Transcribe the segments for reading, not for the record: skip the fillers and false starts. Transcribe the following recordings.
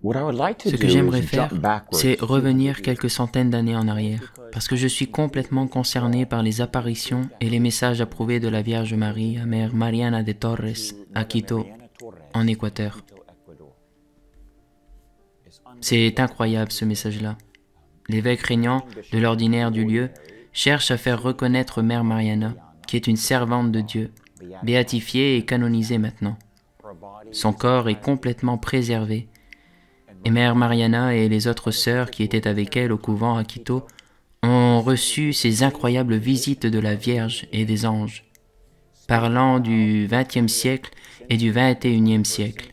Ce que j'aimerais faire, c'est revenir quelques centaines d'années en arrière, parce que je suis complètement concerné par les apparitions et les messages approuvés de la Vierge Marie à Mère Mariana de Torres, à Quito, en Équateur. C'est incroyable ce message-là. L'évêque régnant de l'ordinaire du lieu cherche à faire reconnaître Mère Mariana, qui est une servante de Dieu, béatifiée et canonisée maintenant. Son corps est complètement préservé, et Mère Mariana et les autres sœurs qui étaient avec elle au couvent à Quito ont reçu ces incroyables visites de la Vierge et des anges, parlant du XXe siècle et du XXIe siècle.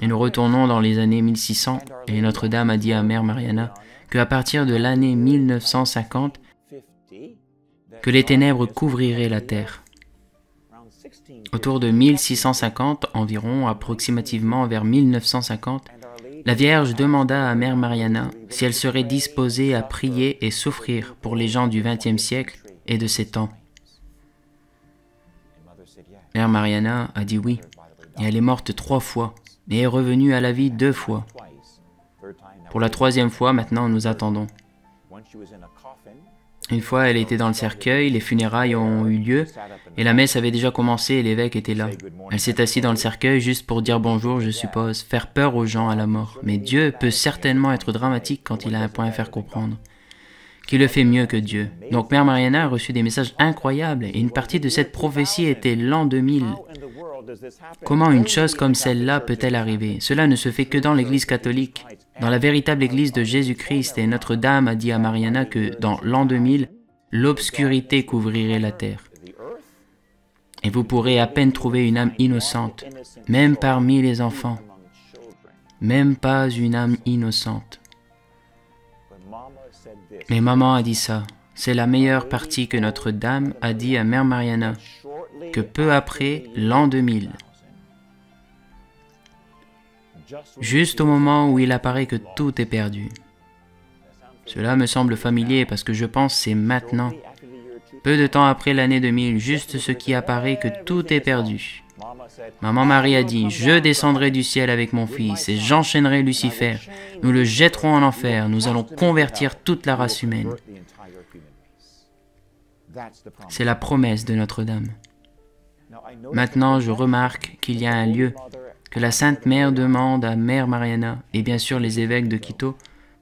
Et nous retournons dans les années 1600, et Notre-Dame a dit à Mère Mariana qu'à partir de l'année 1950, que les ténèbres couvriraient la terre. Autour de 1650, environ, approximativement vers 1950, la Vierge demanda à Mère Mariana si elle serait disposée à prier et souffrir pour les gens du XXe siècle et de ces temps. Mère Mariana a dit oui, et elle est morte 3 fois, et est revenue à la vie 2 fois. Pour la 3e fois, maintenant, nous attendons. Une fois, elle était dans le cercueil, les funérailles ont eu lieu, et la messe avait déjà commencé et l'évêque était là. Elle s'est assise dans le cercueil juste pour dire bonjour, je suppose, faire peur aux gens à la mort. Mais Dieu peut certainement être dramatique quand il a un point à faire comprendre. Qui le fait mieux que Dieu. Donc Mère Mariana a reçu des messages incroyables, et une partie de cette prophétie était l'an 2000. Comment une chose comme celle-là peut-elle arriver? Cela ne se fait que dans l'Église catholique. Dans la véritable Église de Jésus-Christ, et Notre-Dame a dit à Mariana que dans l'an 2000, l'obscurité couvrirait la terre. Et vous pourrez à peine trouver une âme innocente, même parmi les enfants. Même pas une âme innocente. Mais maman a dit ça. C'est la meilleure partie que Notre-Dame a dit à Mère Mariana, que peu après l'an 2000, juste au moment où il apparaît que tout est perdu. Cela me semble familier parce que je pense c'est maintenant, peu de temps après l'année 2000, juste ce qui apparaît que tout est perdu. Maman Marie a dit, je descendrai du ciel avec mon fils et j'enchaînerai Lucifer. Nous le jetterons en enfer, nous allons convertir toute la race humaine. C'est la promesse de Notre-Dame. Maintenant, je remarque qu'il y a un lieu que la Sainte Mère demande à Mère Mariana et bien sûr les évêques de Quito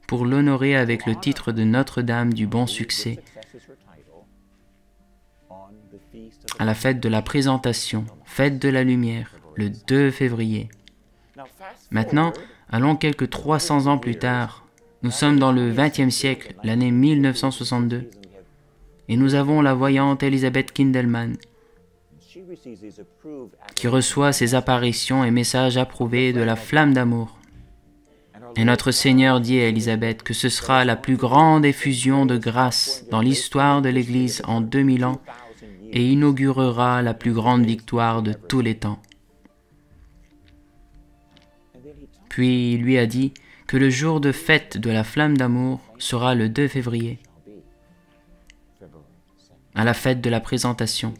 pour l'honorer avec le titre de Notre-Dame du Bon Succès à la fête de la Présentation, fête de la Lumière, le 2 février. Maintenant, allons quelques 300 ans plus tard. Nous sommes dans le XXe siècle, l'année 1962, et nous avons la voyante Elisabeth Kindelman, qui reçoit ses apparitions et messages approuvés de la flamme d'amour. Et notre Seigneur dit à Élisabeth que ce sera la plus grande effusion de grâce dans l'histoire de l'Église en 2000 ans et inaugurera la plus grande victoire de tous les temps. Puis il lui a dit que le jour de fête de la flamme d'amour sera le 2 février, à la fête de la Présentation.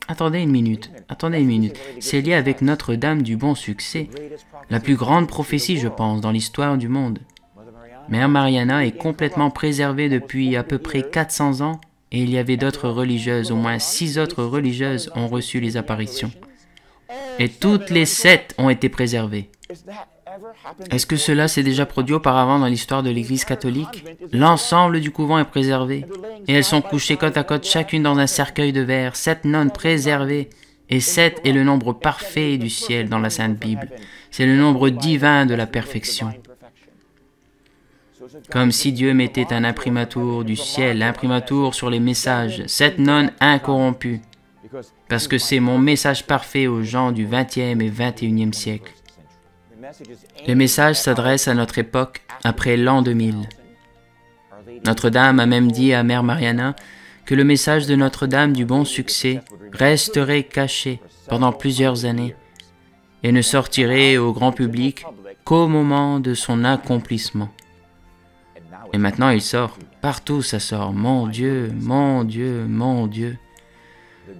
Attendez une minute. C'est lié avec Notre-Dame du Bon Succès, la plus grande prophétie, je pense, dans l'histoire du monde. Mère Mariana est complètement préservée depuis à peu près 400 ans, et il y avait d'autres religieuses, au moins 6 autres religieuses ont reçu les apparitions. Et toutes les 7 ont été préservées. Est-ce que cela s'est déjà produit auparavant dans l'histoire de l'Église catholique? L'ensemble du couvent est préservé, et elles sont couchées côte à côte, chacune dans un cercueil de verre, 7 nonnes préservées, et 7 est le nombre parfait du ciel dans la Sainte Bible. C'est le nombre divin de la perfection. Comme si Dieu mettait un imprimatur du ciel, l'imprimatur sur les messages, 7 nonnes incorrompues, parce que c'est mon message parfait aux gens du XXe et XXIe siècle. Les messages s'adressent à notre époque après l'an 2000. Notre-Dame a même dit à Mère Mariana que le message de Notre-Dame du Bon Succès resterait caché pendant plusieurs années et ne sortirait au grand public qu'au moment de son accomplissement. Et maintenant il sort. Partout ça sort. Mon Dieu, mon Dieu, mon Dieu.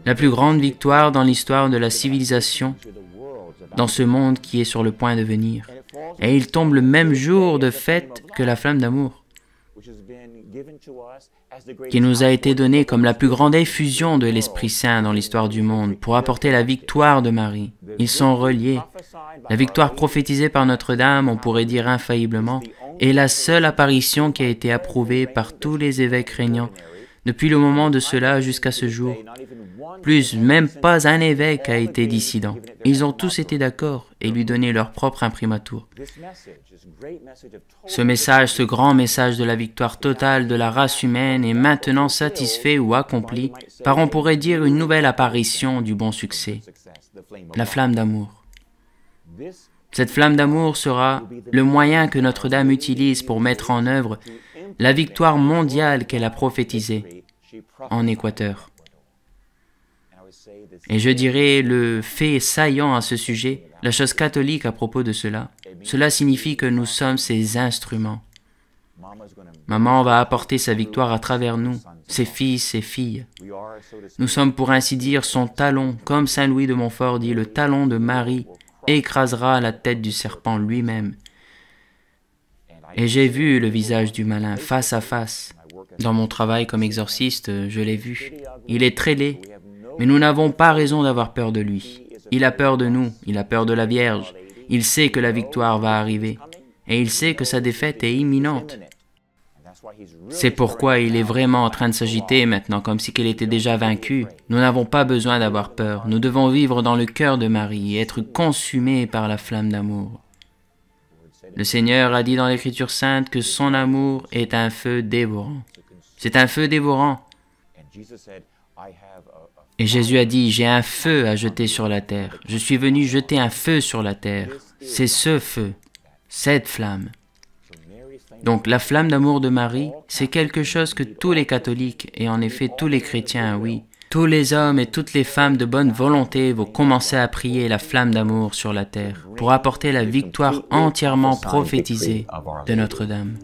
La plus grande victoire dans l'histoire de la civilisation dans ce monde qui est sur le point de venir. Et il tombe le même jour de fête que la flamme d'amour, qui nous a été donnée comme la plus grande effusion de l'Esprit Saint dans l'histoire du monde pour apporter la victoire de Marie. Ils sont reliés. La victoire prophétisée par Notre-Dame, on pourrait dire infailliblement, est la seule apparition qui a été approuvée par tous les évêques régnants depuis le moment de cela jusqu'à ce jour. Plus, même pas un évêque a été dissident. Ils ont tous été d'accord et lui donné leur propre imprimatur. Ce message, ce grand message de la victoire totale de la race humaine est maintenant satisfait ou accompli par, on pourrait dire, une nouvelle apparition du bon succès, la flamme d'amour. Cette flamme d'amour sera le moyen que Notre-Dame utilise pour mettre en œuvre la victoire mondiale qu'elle a prophétisée en Équateur. Et je dirais le fait saillant à ce sujet, la chose catholique à propos de cela. Cela signifie que nous sommes ses instruments. Maman va apporter sa victoire à travers nous, ses fils et filles. Nous sommes pour ainsi dire son talon, comme saint Louis de Montfort dit, le talon de Marie écrasera la tête du serpent lui-même. Et j'ai vu le visage du malin face à face. Dans mon travail comme exorciste, je l'ai vu. Il est très laid, mais nous n'avons pas raison d'avoir peur de lui. Il a peur de nous, il a peur de la Vierge. Il sait que la victoire va arriver, et il sait que sa défaite est imminente. C'est pourquoi il est vraiment en train de s'agiter maintenant, comme si qu'elle était déjà vaincue. Nous n'avons pas besoin d'avoir peur. Nous devons vivre dans le cœur de Marie et être consumés par la flamme d'amour. Le Seigneur a dit dans l'Écriture sainte que son amour est un feu dévorant. C'est un feu dévorant. Et Jésus a dit, j'ai un feu à jeter sur la terre. Je suis venu jeter un feu sur la terre. C'est ce feu, cette flamme. Donc la flamme d'amour de Marie, c'est quelque chose que tous les catholiques, et en effet tous les chrétiens, oui, tous les hommes et toutes les femmes de bonne volonté vont commencer à prier la flamme d'amour sur la terre pour apporter la victoire entièrement prophétisée de Notre-Dame.